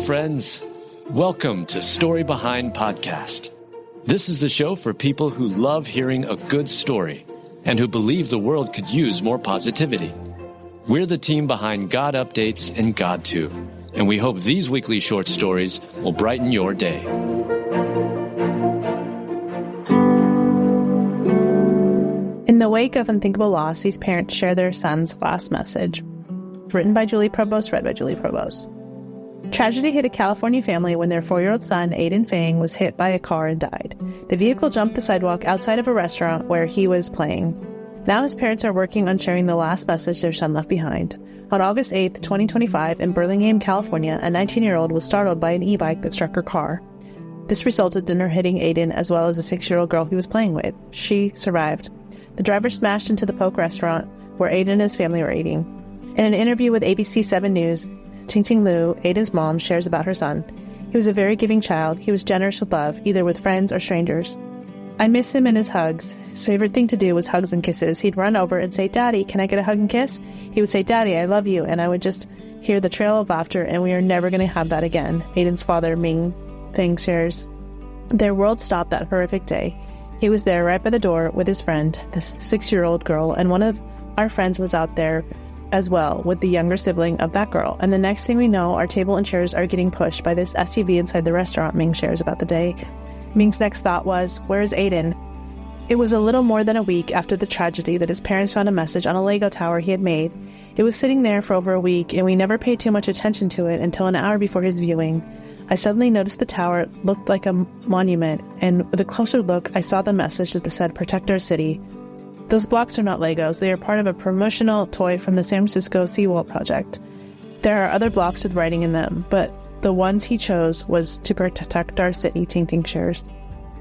friends. Welcome to Story Behind Podcast. This is the show for people who love hearing a good story and who believe the world could use more positivity. We're the team behind GodUpdates and God2, and we hope these weekly short stories will brighten your day. In the wake of unthinkable loss, these parents share their son's last message. Written by Julie Provost, read by Julie Provost. Tragedy hit a California family when their 4-year-old son, Ayden Fang, was hit by a car and died. The vehicle jumped the sidewalk outside of a restaurant where he was playing. Now his parents are working on sharing the last message their son left behind. On August 8, 2025, in Burlingame, California, a 19-year-old was startled by an e-bike that struck her car. This resulted in her hitting Ayden as well as a 6-year-old girl he was playing with. She survived. The driver smashed into the Poke restaurant where Ayden and his family were eating. In an interview with ABC 7 News, Ting Lu, Ayden's mom, shares about her son. He was a very giving child. He was generous with love, either with friends or strangers. I miss him and his hugs. His favorite thing to do was hugs and kisses. He'd run over and say, "Daddy, can I get a hug and kiss?" He would say, "Daddy, I love you," and I would just hear the trail of laughter, and we are never going to have that again. Ayden's father, Ming Fang, shares. Their world stopped that horrific day. He was there right by the door with his friend, the 6-year-old girl, and one of our friends was out there as well with the younger sibling of that girl. And the next thing we know, our table and chairs are getting pushed by this SUV inside the restaurant, Ming shares about the day. Ming's next thought was, "Where's Ayden?" It was a little more than a week after the tragedy that his parents found a message on a Lego tower he had made. It was sitting there for over a week, and we never paid too much attention to it until an hour before his viewing. I suddenly noticed the tower looked like a monument, and with a closer look, I saw the message that said, "Protect our city." Those blocks are not Legos. They are part of a promotional toy from the San Francisco Seawall project. There are other blocks with writing in them, but the ones he chose was to protect our city, Ting shares.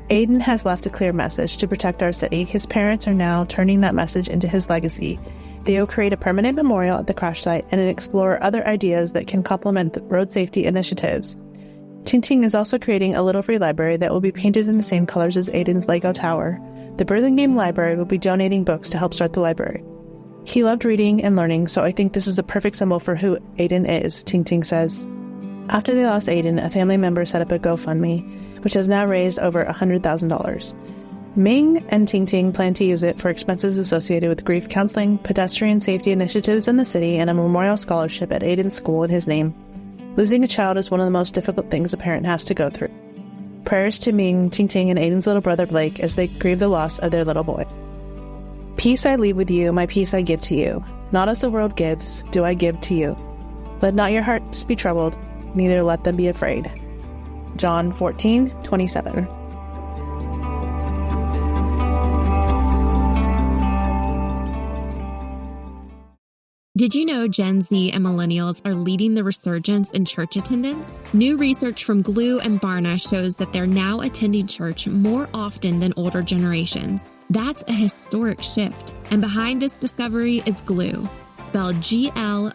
Ayden has left a clear message to protect our city. His parents are now turning that message into his legacy. They will create a permanent memorial at the crash site and explore other ideas that can complement the road safety initiatives. Ting is also creating a little free library that will be painted in the same colors as Ayden's Lego tower. The Burlingame Library will be donating books to help start the library. He loved reading and learning, so I think this is a perfect symbol for who Ayden is, Ting says. After they lost Ayden, a family member set up a GoFundMe, which has now raised over $100,000. Ming and Ting plan to use it for expenses associated with grief counseling, pedestrian safety initiatives in the city, and a memorial scholarship at Ayden's school in his name. Losing a child is one of the most difficult things a parent has to go through. Prayers to Ming, Ting, and Ayden's little brother Blake as they grieve the loss of their little boy. Peace I leave with you, my peace I give to you. Not as the world gives, do I give to you. Let not your hearts be troubled, neither let them be afraid. John 14:27. Did you know Gen Z and millennials are leading the resurgence in church attendance? New research from Glue and Barna shows that they're now attending church more often than older generations. That's a historic shift. And behind this discovery is Glue, spelled Gloo.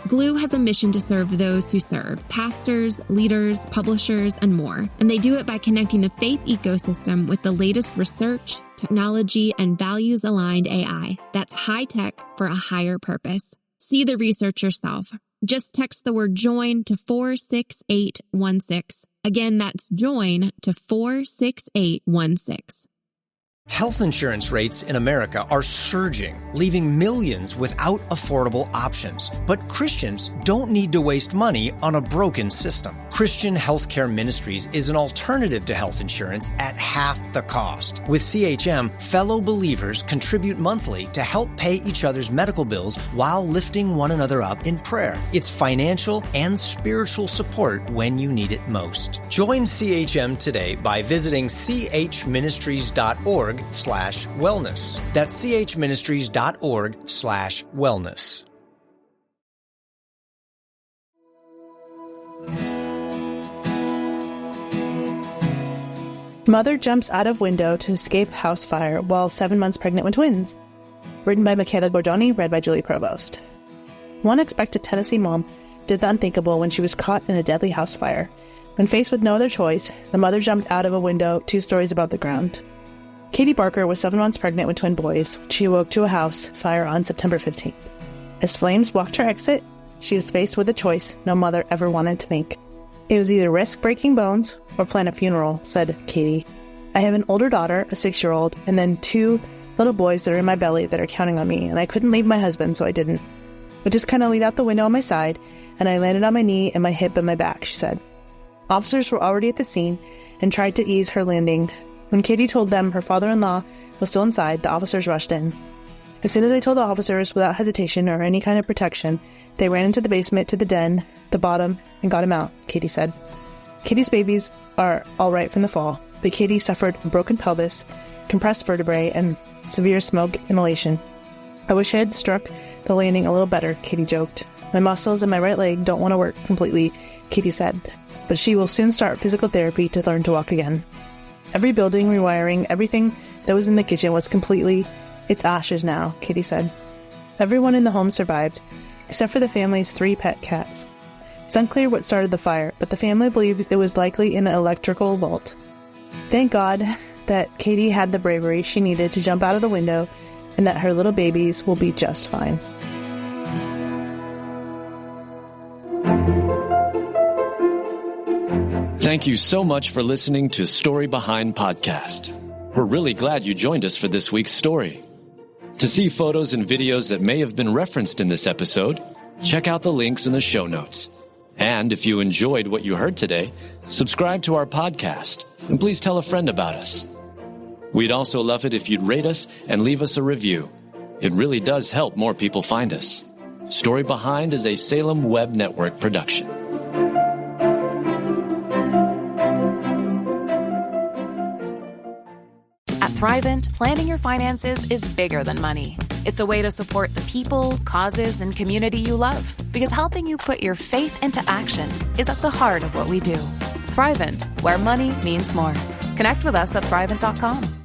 Glue has a mission to serve those who serve, pastors, leaders, publishers, and more. And they do it by connecting the faith ecosystem with the latest research, technology, and values-aligned AI. That's high tech for a higher purpose. See the research yourself. Just text the word JOIN to 46816. Again, that's JOIN to 46816. Health insurance rates in America are surging, leaving millions without affordable options. But Christians don't need to waste money on a broken system. Christian Healthcare Ministries is an alternative to health insurance at half the cost. With CHM, fellow believers contribute monthly to help pay each other's medical bills while lifting one another up in prayer. It's financial and spiritual support when you need it most. Join CHM today by visiting chministries.org/wellness. That's chministries.org/wellness. Mother jumps out of window to escape house fire while 7 months pregnant with twins. Written by Michaela Gordoni, read by Julie Provost. One expectant Tennessee mom did the unthinkable when she was caught in a deadly house fire. When faced with no other choice, the mother jumped out of a window 2 stories above the ground. Katie Barker was 7 months pregnant with twin boys. She awoke to a house fire on September 15th. As flames blocked her exit, she was faced with a choice no mother ever wanted to make. It was either risk breaking bones or plan a funeral, said Katie. I have an older daughter, a 6-year-old, and then 2 little boys that are in my belly that are counting on me, and I couldn't leave my husband, so I didn't. I just kind of leaned out the window on my side, and I landed on my knee and my hip and my back, she said. Officers were already at the scene and tried to ease her landing. When Katie told them her father-in-law was still inside, the officers rushed in. As soon as I told the officers, without hesitation or any kind of protection, they ran into the basement to the den, the bottom, and got him out, Katie said. Katie's babies are all right from the fall, but Katie suffered a broken pelvis, compressed vertebrae, and severe smoke inhalation. I wish I had struck the landing a little better, Katie joked. My muscles in my right leg don't want to work completely, Katie said, but she will soon start physical therapy to learn to walk again. Every building, rewiring, everything that was in the kitchen was it's ashes now, Katie said. Everyone in the home survived, except for the family's 3 pet cats. It's unclear what started the fire, but the family believes it was likely in an electrical vault. Thank God that Katie had the bravery she needed to jump out of the window and that her little babies will be just fine. Thank you so much for listening to Story Behind Podcast. We're really glad you joined us for this week's story. To see photos and videos that may have been referenced in this episode, check out the links in the show notes. And if you enjoyed what you heard today, subscribe to our podcast, and please tell a friend about us. We'd also love it if you'd rate us and leave us a review. It really does help more people find us. Story Behind is a Salem Web Network production. At Thrivent, planning your finances is bigger than money. It's a way to support the people, causes, and community you love. Because helping you put your faith into action is at the heart of what we do. Thrivent, where money means more. Connect with us at Thrivent.com.